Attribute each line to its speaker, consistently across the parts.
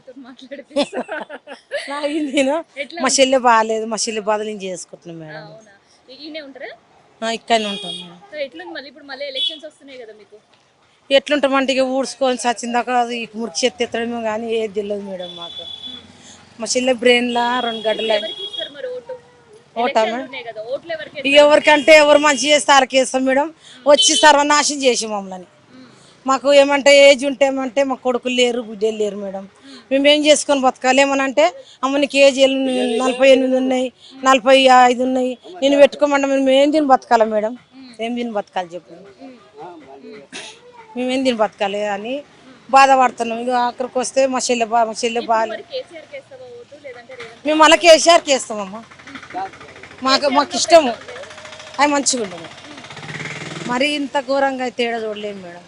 Speaker 1: నాతో మాట్లాడిపిస్తా.
Speaker 2: నాకు నేను
Speaker 1: ఎట్లా
Speaker 2: మా చెల్లె బాగాలేదు, మా చెల్లె బాధలు నేను చేసుకుంటున్నాను మేడం.
Speaker 1: అవునా? ఈయనే ఉంటారా?
Speaker 2: ఇక్కడనే ఉంటాం మేడం.
Speaker 1: సో ఎట్లుంది మళ్ళీ ఇప్పుడు మళ్ళీ ఎలక్షన్స్ వస్తున్నాయి కదా మీకు?
Speaker 2: ఎట్లుంటామంటే ఇక ఊడ్చుకొని సచ్చిందాక అది మురికి చెత్త ఎత్తడమో కానీ ఏది తెలియదు మేడం మాకు. మా చెల్లె బ్రెయిన్లా 2
Speaker 1: ఇప్పుడు
Speaker 2: గడ్డలు
Speaker 1: ఎవరికి ఇస్తారు మరి ఓటు?
Speaker 2: ఓటా
Speaker 1: ఎలక్షన్లు
Speaker 2: మేడం.
Speaker 1: ఉన్నాయి కదా, ఓట్లు ఎవరికి
Speaker 2: ఇక
Speaker 1: వేస్తారు?
Speaker 2: ఎవరికంటే ఎవరు మంచి చేస్తే వాళ్ళకి వేస్తాం మేడం. వచ్చి సర్వనాశనం చేసి మమ్మల్ని. మాకు ఏమంటే ఏజ్ ఉంటే ఏమంటే మా కొడుకులు లేరు, బిడ్డలు లేరు మేడం. మేము ఏం చేసుకొని బతకాలి? ఏమనంటే అమ్మ నీకు ఏజ్ 48 ఉన్నాయి, 45 ఉన్నాయి, నేను పెట్టుకోమంటే మేము ఏం తిని బతకాలి మేడం? ఏం తిని బతకాలి చెప్పు? మేమేం తిని బతకాలి అని బాధపడుతున్నాం. ఇక అక్కడికి వస్తే మా చెల్లె బాగా
Speaker 1: మరి కేసీఆర్కి వేస్తావా ఓటు, లేదంటే రేవంత్?
Speaker 2: మేము మళ్ళీ కేసీఆర్కి వేస్తామమ్మా. మాకు ఇష్టము, అవి మంచిగా ఉండదు. మరి ఇంత ఘోరంగా అయితే తేడా చూడలేము మేడం.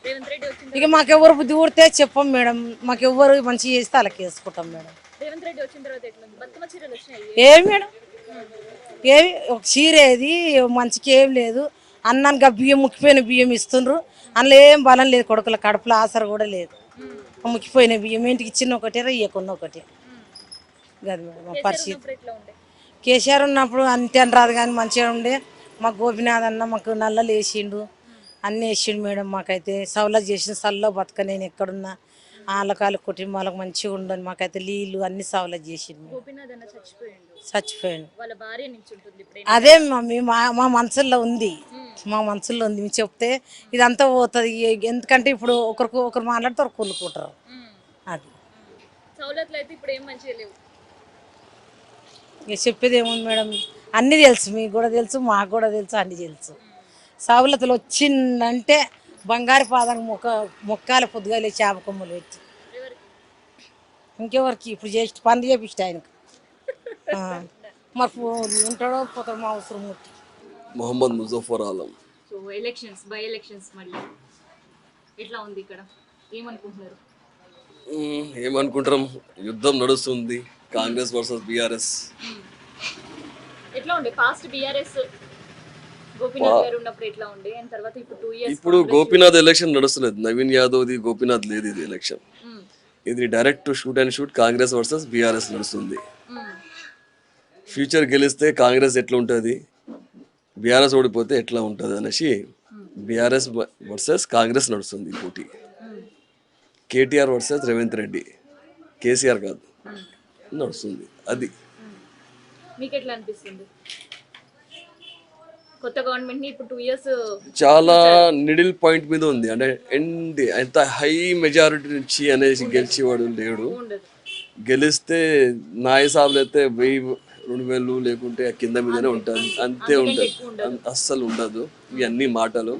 Speaker 1: రేవంత్ రెడ్డి వచ్చిన
Speaker 2: ఇక మాకెవ్వరు బుద్ధి ఊడితే చెప్పం మేడం. మాకెవ్వరు మంచిగా చేస్తే వాళ్ళకి వేసుకుంటాం మేడం.
Speaker 1: రేవంత్ రెడ్డి వచ్చిన తర్వాత ఎట్లుంది? బతుకమ్మ చీరలు వచ్చినాయి.
Speaker 2: ఏమి మేడం, ఏమి ఒక చీర ఏది మంచికి ఏం లేదు. అన్నానికి బియ్యం ముక్కిపోయిన బియ్యం ఇస్తుండ్రు. అందులో ఏం బలం లేదు, కొడుకుల కడుపులో ఆసర కూడా లేదు. ముక్కిపోయిన బియ్యం ఇంటికి ఇచ్చిన ఒకటే, ఇయ్యకున్న ఒకటే. అది మేడం మా పరిస్థితి.
Speaker 1: ఉన్నప్పుడు ఎట్లా ఉండే?
Speaker 2: కేసీఆర్ ఉన్నప్పుడు అంతే అని రాదు కానీ మంచిగా ఉండే. మాకు గోపినాథ్ అన్న మాకు నల్లలు వేసిండు, అన్నీ వేసిండు మేడం. మాకైతే సౌలత్ చేసిన సల్లో బతక నేను ఎక్కడున్నా వాళ్ళకాళ్ళ కుటుంబాలకు మంచిగా ఉండని. మాకైతే నీళ్ళు అన్ని సౌలత్ చేసిండు.
Speaker 1: గోపీనాథ్ అన్న
Speaker 2: చచ్చిపోయాడు.
Speaker 1: వాళ్ళ భార్య నుంచి ఉంటుంది ఇప్పుడు.
Speaker 2: అదే మమ్మీ మా మనసుల్లో ఉంది, మా మనసుల్లో ఉంది. మేము చెప్తే ఇదంతా పోతుంది. ఎందుకంటే ఇప్పుడు ఒకరు మాట్లాడితే ఒకరు కూలుకుంటారు. అది
Speaker 1: సౌలత్లు అయితే ఇప్పుడు ఏం మంచిగా లేవు.
Speaker 2: ఇక చెప్పేది ఏముంది మేడం, అన్నీ తెలుసు, మీకు కూడా తెలుసు, మాకు కూడా తెలుసు, అన్నీ తెలుసు. సౌలతులు వచ్చిందంటే బంగారు పాదానికి మొక్కాల పొద్దుగాలే చేప కొమ్ములు పెట్టి. ఇంకెవరికి ఇప్పుడు చేసి పని చేపిస్తే ఆయనకు మరి ఉంటాడో పోతాడు మా అవసరం ముట్టి.
Speaker 3: Mohammed Muzaffar Alam.
Speaker 1: So elections, by elections మళ్ళీ ఎట్లా ఉంది ఇక్కడ? ఏమనుకుంటున్నారు?
Speaker 3: ఏమనుకుంటాం, యుద్ధం నడుస్తుంది, కాంగ్రెస్ వర్సెస్ బీఆర్ఎస్.
Speaker 1: ఎట్లా ఉండే పాస్ట్ బీఆర్ఎస్ గోపీనాథ్ గారు ఉన్నప్పుడు ఎట్లా ఉండే, అండ్ తర్వాత ఇప్పుడు 2 years
Speaker 3: ఇప్పుడు గోపీనాథ్ ఎలక్షన్ నడుస్తున్నది. నవీన్ యాదవ్ది గోపీనాథ్ లేదు ఇది ఎలక్షన్. ఇది direct shoot and shoot Congress versus BRS నడుస్తుంది. ఫ్యూచర్ గెలిస్తే కాంగ్రెస్ ఎట్లా ఉంటుంది, బీఆర్ఎస్ ఓడిపోతే ఎట్లా ఉంటుంది అనేసి బీఆర్ఎస్ వర్సెస్ కాంగ్రెస్ నడుస్తుంది పోటీ. కేటీఆర్ వర్సెస్ రేవంత్ రెడ్డి, కేసీఆర్ కాదు, నడుస్తుంది. అది
Speaker 1: మీకు ఎట్లా అనిపిస్తుంది? కొత్త గవర్నమెంట్ ని ఇప్పుడు 2 years
Speaker 3: చాలా మిడిల్ పాయింట్ మీద ఉంది. అంటే ఎంత హై మెజారిటీ నుంచి అనేసి గెలిచేవాడు లేడు. గెలిస్తే నా హిసాబులు అయితే 1000-2000 లేకుంటే కింద మీదనే ఉంటుంది, అంతే ఉంటుంది, అస్సలు ఉండదు. ఇవన్నీ మాటలు,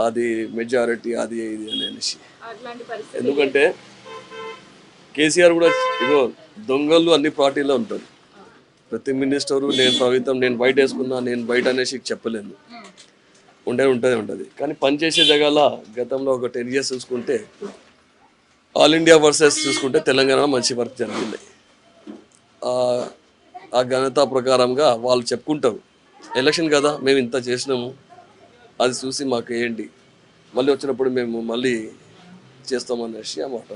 Speaker 3: అది మెజారిటీ అది ఇది అనేసి. ఎందుకంటే కేసీఆర్ కూడా ఇగో దొంగలు అన్ని పార్టీలో ఉంటారు. ప్రతి మినిస్టరు నేను ప్రభుత్వం, నేను బయట వేసుకున్నా, నేను బయట అనేసి చెప్పలేను, ఉంటుంది. కానీ పనిచేసే జగాల గతంలో ఒక 10 years చూసుకుంటే, ఆల్ ఇండియా వర్సెస్ చూసుకుంటే తెలంగాణ మంచి వర్క్ జరిగింది. ఆ ఘనత ప్రకారంగా వాళ్ళు చెప్పుకుంటారు, ఎలక్షన్ కదా మేము ఇంత చేసినాము, అది చూసి మాకు ఏంటి, మళ్ళీ వచ్చినప్పుడు మేము మళ్ళీ చేస్తామనేసి అన్నమాట.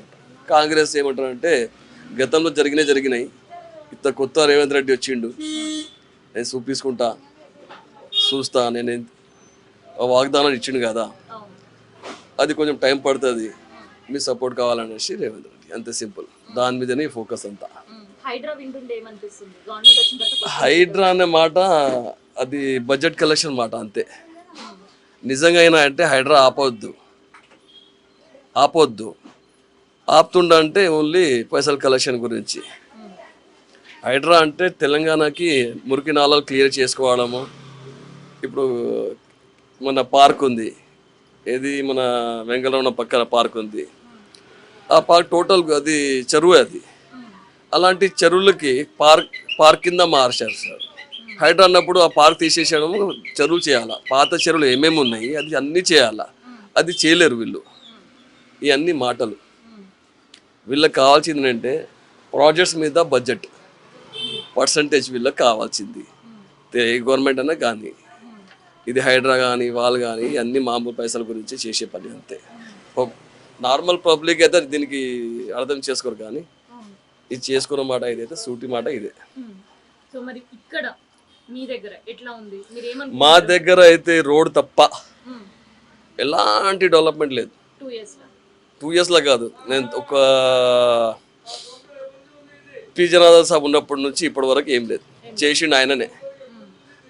Speaker 3: కాంగ్రెస్ ఏమంటారంటే గతంలో జరిగినాయి, ఇంత కొత్త రేవంత్ రెడ్డి వచ్చిండు, నేను చూస్తా, నేను వాగ్దానాలు ఇచ్చిండు కదా, అది కొంచెం టైం పడుతుంది, మీ సపోర్ట్ కావాలనేసి రేవంత్ రెడ్డి, అంతే సింపుల్. దాని మీదనే ఫోకస్ అంతా. హైడ్రా అనే మాట అది బడ్జెట్ కలెక్షన్ మాట అంతే. నిజంగా అయినా అంటే హైడ్రా ఆపొద్దు, ఆపుతుండంటే ఓన్లీ పైసల కలెక్షన్ గురించి. హైడ్రా అంటే తెలంగాణకి మురికి నాళాలు క్లియర్ చేసుకోవడము. ఇప్పుడు మన పార్క్ ఉంది, ఏది మన వెంగళరావు పక్కన పార్క్ ఉంది, ఆ పార్క్ టోటల్ అది చెరువు. అది అలాంటి చెరువులకి పార్క్ కింద మార్చారు సార్. హైడ్రా అన్నప్పుడు ఆ పార్క్ తీసేసేయడము, చెరువులు చేయాలా, పాత చెరువులు ఏమేమి ఉన్నాయి అది అన్నీ చేయాలా, అది చేయలేరు వీళ్ళు. ఇవన్నీ మాటలు. వీళ్ళకి కావాల్సింది అంటే ప్రాజెక్ట్స్ మీద బడ్జెట్ పర్సంటేజ్ వీళ్ళకి కావాల్సింది. ఏ గవర్నమెంట్ అన్నా కానీ, ఇది హైడ్రా కానీ వాళ్ళు కానీ అన్ని మామూలు పైసల గురించి చేసే పని అంతే. నార్మల్ పబ్లిక్ అయితే దీనికి అర్థం చేసుకోరు, కానీ
Speaker 1: అవును.
Speaker 3: ఇది చేసుకున్న మాట ఇదైతే సూటి మాట ఇదే.
Speaker 1: సో మరి ఇక్కడ మీ దగ్గర ఎట్లా ఉంది, మీరు
Speaker 3: మా
Speaker 1: ఏమనుకుంటున్నారు?
Speaker 3: దగ్గర అయితే రోడ్ తప్ప ఎలాంటి డెవలప్మెంట్ లేదు.
Speaker 1: 2 years
Speaker 3: 2 yearsలో కాదు, నేను ఒక పి జనార్దన్ సాబ్ ఉన్నప్పటి నుంచి ఇప్పటి వరకు ఏం లేదు. చేసిండు ఆయననే.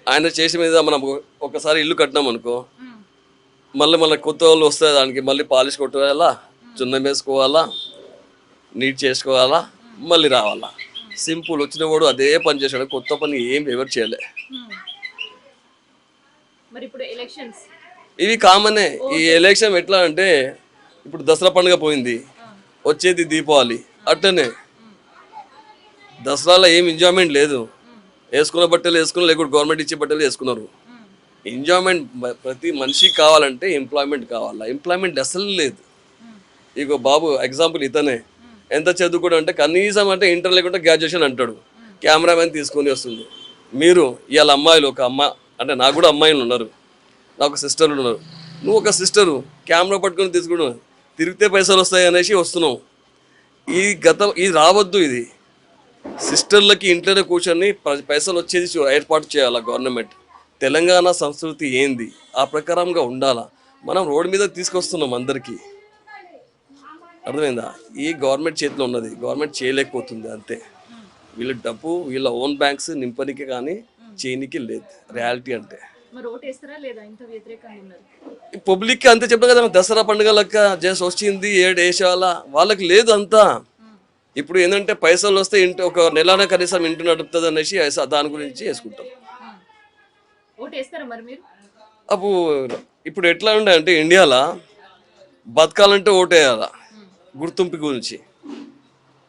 Speaker 3: ఆయన చేసిన మీద మనం ఒకసారి ఇల్లు కట్టినాం అనుకో, మళ్ళీ కొత్త వాళ్ళు వస్తాయి, దానికి మళ్ళీ పాలిష్ కొట్టుకోవాలా, చున్నం వేసుకోవాలా, నీట్ చేసుకోవాలా, మళ్ళీ రావాలా. సింపుల్. వచ్చిన వాడు అదే పని చేశాడు, కొత్త పని ఏం ఎవరు చేయలే.
Speaker 1: మరి ఇప్పుడు ఎలక్షన్స్
Speaker 3: ఇవి కామనే. ఈ ఎలక్షన్ ఎట్లా అంటే, ఇప్పుడు దసరా పండుగ పోయింది, వచ్చేది దీపావళి. అట్టనే దసరాలో ఏం ఎంజాయ్మెంట్ లేదు. వేసుకున్న బట్టలు వేసుకున్నారు, లేకపోతే గవర్నమెంట్ ఇచ్చే బట్టలు వేసుకున్నారు. ఎంజాయ్మెంట్ ప్రతి మనిషికి కావాలంటే ఎంప్లాయ్మెంట్ కావాలా. ఎంప్లాయ్మెంట్ అసలు లేదు. ఇగో బాబు ఎగ్జాంపుల్ ఇతనే. ఎంత చదువుకోవడం అంటే కనీసం అంటే ఇంటర్ లేకుంటే గ్రాడ్యుయేషన్ అంటాడు. కెమెరామెన్ తీసుకొని వస్తుంది. మీరు ఇవాళ అమ్మాయిలు, ఒక అమ్మ అంటే నాకు కూడా అమ్మాయిలు ఉన్నారు, నాకు సిస్టర్లు ఉన్నారు. నువ్వు ఒక సిస్టరు కెమెరా పట్టుకొని తీసుకుని తిరిగితే పైసలు వస్తాయి అనేసి వస్తున్నావు. ఇది రావద్దు. ఇది సిస్టర్లకి ఇంట్లోనే కూర్చొని పైసలు వచ్చేది ఏర్పాటు చేయాలా గవర్నమెంట్. తెలంగాణ సంస్కృతి ఏంది ఆ ప్రకారంగా ఉండాలా. మనం రోడ్డు మీద తీసుకొస్తున్నాం అందరికీ, అర్థమైందా? ఈ గవర్నమెంట్ చేతిలో ఉన్నది, గవర్నమెంట్ చేయలేకపోతుంది అంతే. వీళ్ళ డబ్బు వీళ్ళ ఓన్ బ్యాంక్స్ నింపనికి కానీ చేయనికి లేదు రియాలిటీ అంటే.
Speaker 1: మరి ఓటు వేస్తారా లేదా? ఇంత వ్యతిరేకంగా ఉన్నారు.
Speaker 3: పబ్లిక్కి అంతే చెప్తాం కదా, దసరా పండుగ లెక్క జస్ట్ వచ్చింది 7 వేసాల వాళ్ళకి లేదు అంతా. ఇప్పుడు ఏంటంటే పైసలు వస్తే ఇంటి ఒక నెలన కనీసం ఇంటి నడుపుతుంది అనేసి దాని గురించి వేసుకుంటాం.
Speaker 1: ఓటు వేస్తారా మరి మీరు?
Speaker 3: ఇప్పుడు ఎట్లా ఉండే అంటే ఇండియాలో బతకాలంటే ఓటు వేయాలా, గుర్తింపు గురించి.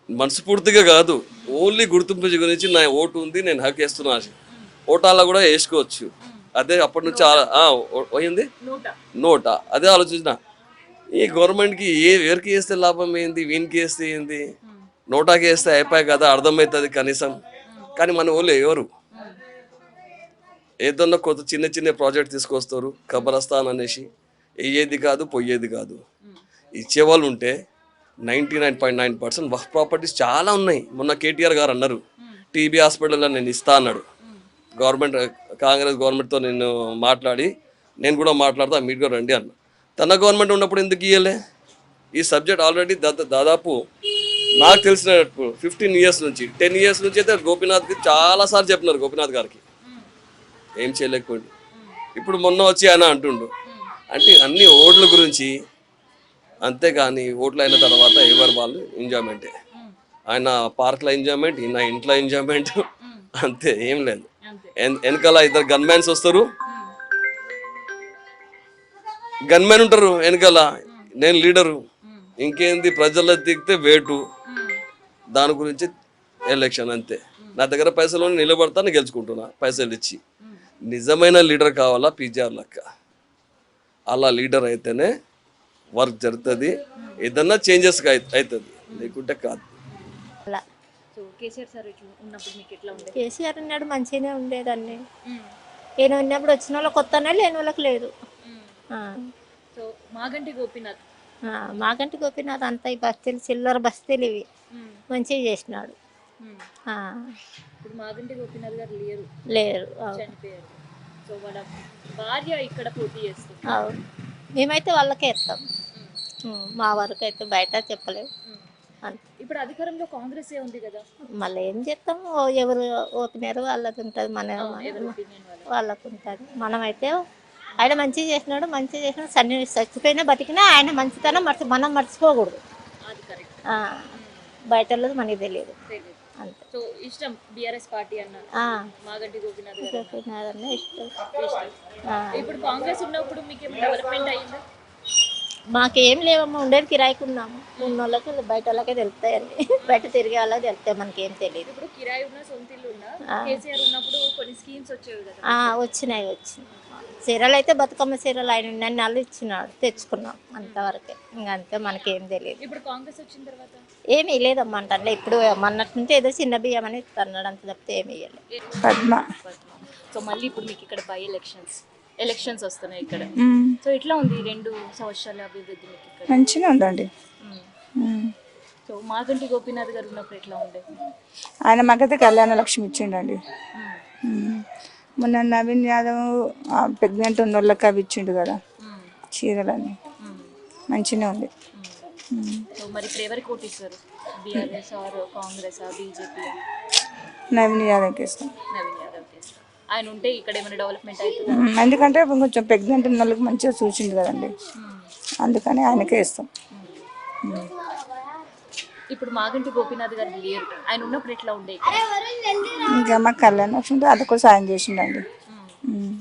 Speaker 3: మనస్ఫూర్తిగా కాదు, ఓన్లీ గుర్తింపు గురించి నా ఓటు ఉంది, నేను హక్ వేస్తున్నా. ఓటాలా కూడా వేసుకోవచ్చు. అదే అప్పటి నుంచి అయింది నోట. అదే ఆలోచించిన. ఈ గవర్నమెంట్కి ఎవరికి వేస్తే లాభం ఏంది, వీనికి వేస్తే ఏంది, నోటాకి వేస్తే అయిపోయాయి కదా, అర్థమవుతుంది కనీసం. కానీ మన వాళ్ళు ఎవరు ఏదన్నా కొత్త చిన్న చిన్న ప్రాజెక్ట్ తీసుకొస్తారు, ఖబరస్థాన్ అనేసి. అయ్యేది కాదు, పోయేది కాదు. ఇచ్చేవాళ్ళు ఉంటే 99.9% వక్ ప్రాపర్టీస్ చాలా ఉన్నాయి. మొన్న కేటీఆర్ గారు అన్నారు, టీబీ హాస్పిటల్లో నేను ఇస్తా అన్నాడు. గవర్నమెంట్ కాంగ్రెస్ గవర్నమెంట్తో నేను మాట్లాడి, నేను కూడా మాట్లాడతా, మీరు కూడా రండి అన్న. తన గవర్నమెంట్ ఉన్నప్పుడు ఎందుకు ఇవ్వలే? ఈ సబ్జెక్ట్ ఆల్రెడీ దాదాపు నాకు తెలిసిన 15 years నుంచి 10 years నుంచి అయితే గోపీనాథ్కి చాలాసార్లు చెప్పినారు. గోపీనాథ్ గారికి ఏం చేయలేకపోయింది. ఇప్పుడు మొన్న వచ్చి ఆయన అంటుండు. అంటే అన్ని ఓట్ల గురించి, అంతేగాని ఓట్లు అయిన తర్వాత ఎవరు వాళ్ళు ఎంజాయ్మెంటే. ఆయన పార్క్లో ఎంజాయ్మెంట్, ఈయన ఇంట్లో ఎంజాయ్మెంట్, అంతే, ఏం లేదు. వెనకాల 2 గన్మ్యాన్స్ వస్తారు, గన్మ్యాన్ ఉంటారు వెనకాల, నేను లీడరు. ఇంకేంది, ప్రజల్లో దిగితే వేటు, దాని గురించి ఎలక్షన్ అంతే. నా దగ్గర పైసలు నిలబడతాను, గెలుచుకుంటున్నా పైసలు ఇచ్చి. నిజమైన లీడర్ కావాలా పీజీఆర్ లెక్క. అలా లీడర్ అయితేనే వర్క్ జరుగుతుంది, ఏదన్నా చేంజెస్ అవుతుంది, లేకుంటే కాదు.
Speaker 1: సో కేసీఆర్ సార్ ఉన్నప్పుడు మీకు ఎట్లా ఉండేది?
Speaker 4: కేసీఆర్ ఉన్నాడు మంచిగానే ఉండేదాన్ని. ఈయన ఉన్నప్పుడు వచ్చిన వాళ్ళకి కొత్తనే, లేని వాళ్ళకి లేదు.
Speaker 1: సో మాగంటి గోపీనాథ్
Speaker 4: మాకంటే గోపీనాథ్ అంతా ఈ బస్తీలు, చిల్లర బస్తీలు ఇవి మంచిగా చేసినాడు.
Speaker 1: ఇప్పుడు మాగంటి గోపీనాథ్ గారు
Speaker 4: లేరు,
Speaker 1: చనిపోయారు. సో వాళ్ళ భార్య ఇక్కడ పోటీ చేస్తుంది.
Speaker 4: అవును, మేమైతే వాళ్ళకే ఇస్తాం. మా వరకు అయితే బయట చెప్పలేము.
Speaker 1: ఇప్పుడు అధికారంలో కాంగ్రెస్ ఏ ఉంది కదా,
Speaker 4: మళ్ళీ ఏం చేస్తాము, ఎవరు ఓపినారు వాళ్ళకి ఉంటుంది, వాళ్ళకు ఉంటుంది. మనమైతే ఆయన మంచిగా చేసినాడు, సన్ని చచ్చిపోయినా బతికినా ఆయన మంచితనం మనం మర్చిపోకూడదు. బయట మనకి తెలియదు అంతే.
Speaker 1: సో ఇష్టం బీఆర్ఎస్ పార్టీ అన్న మాగంటి గోపీనాథ్
Speaker 4: అన్న ఇష్టం.
Speaker 1: ఇప్పుడు కాంగ్రెస్ ఉన్నప్పుడు మీకు డెవలప్మెంట్ అయ్యిందా?
Speaker 4: మాకేం లేవమ్మా, ఉండేది కిరాయికి ఉన్నాము. ఉన్న వాళ్ళకి బయట వాళ్ళకే తెలుస్తాయండి, బయట తిరిగే వాళ్ళకి తెలుస్తాయి, మనకేం తెలియదు.
Speaker 1: ఇప్పుడు కిరాయి ఉన్న సొంత ఇల్లు ఉన్నా, కేసీఆర్ ఉన్నప్పుడు కొన్ని స్కీమ్స్ వచ్చేవి కదా.
Speaker 4: వచ్చినాయి. చీరలు అయితే బతుకమ్మ చీరలు ఆయన నన్ను వాళ్ళు ఇచ్చినాడు, తెచ్చుకున్నాం, అంతవరకే. ఇంకంతే, మనకేం తెలియదు.
Speaker 1: ఇప్పుడు కాంగ్రెస్ వచ్చిన తర్వాత
Speaker 4: ఏమీ లేదమ్మా. అంటే ఇప్పుడు మొన్నటి నుంచి ఏదో చిన్న బియ్యం అని ఇస్తున్నాడు, అంత తప్పితే ఏమి ఇవ్వలేదు.
Speaker 1: పద్మ. సో మళ్ళీ ఇప్పుడు మీకు ఇక్కడ బై ఎలక్షన్స్ ఎలక్షన్స్ వస్తున్నాయి ఇక్కడ.
Speaker 5: మ్మ్.
Speaker 1: సో ఎట్లా ఉంది 2 సంవత్సరాల అభివృద్ధి మీకు ఇక్కడ?
Speaker 5: మంచిగా ఉందండి.
Speaker 1: మ్మ్.
Speaker 5: మ్మ్.
Speaker 1: సో మాగంటి గోపీనాథ్ గారు ఉన్నప్పుడు ఎట్లా ఉండే?
Speaker 5: ఆయన మాకైతే కళ్యాణ లక్ష్మి ఇచ్చిండండి.
Speaker 1: మ్మ్.
Speaker 5: మ్మ్. మొన్న నవీన్ యాదవ్ ప్రెగ్నెంట్ ఉన్న వాళ్ళకి అవి ఇచ్చిండు కదా
Speaker 1: మ్మ్.
Speaker 5: చీరలన్నీ,
Speaker 1: మ్మ్.
Speaker 5: మంచిగానే ఉంది.
Speaker 1: మ్మ్. సో మరి ఇప్పుడు ఎవరికి ఓటిస్తారు? బీఆర్ఎస్ ఆర్ కాంగ్రెస్ ఆ బీజేపీ?
Speaker 5: నవీన్ యాదవ్కి ఇస్తాం.
Speaker 1: నవీన్ యాదవ్ చేస్తారు. ఆయన ఉంటే ఇక్కడ ఏమైనా డెవలప్మెంట్ అవుతుందా?
Speaker 5: ఎందుకంటే కొంచెం ప్రెగ్నెంట్ ఉన్న వాళ్ళకి మంచిగా చూసిండు కదండి, అందుకని ఆయనకే ఇస్తాం.
Speaker 1: ఇప్పుడు మాగంటి గోపీనాథ్ గారు లేరు, ఆయన ఉన్నప్పుడు ఎట్లా ఉండే ఇక్కడ?
Speaker 5: ఇంకా మాకు కళ్యాణ లక్ష్మి ఉంటే అదొక సాయం చేసిండండి.
Speaker 1: మ్మ్.
Speaker 5: మ్మ్.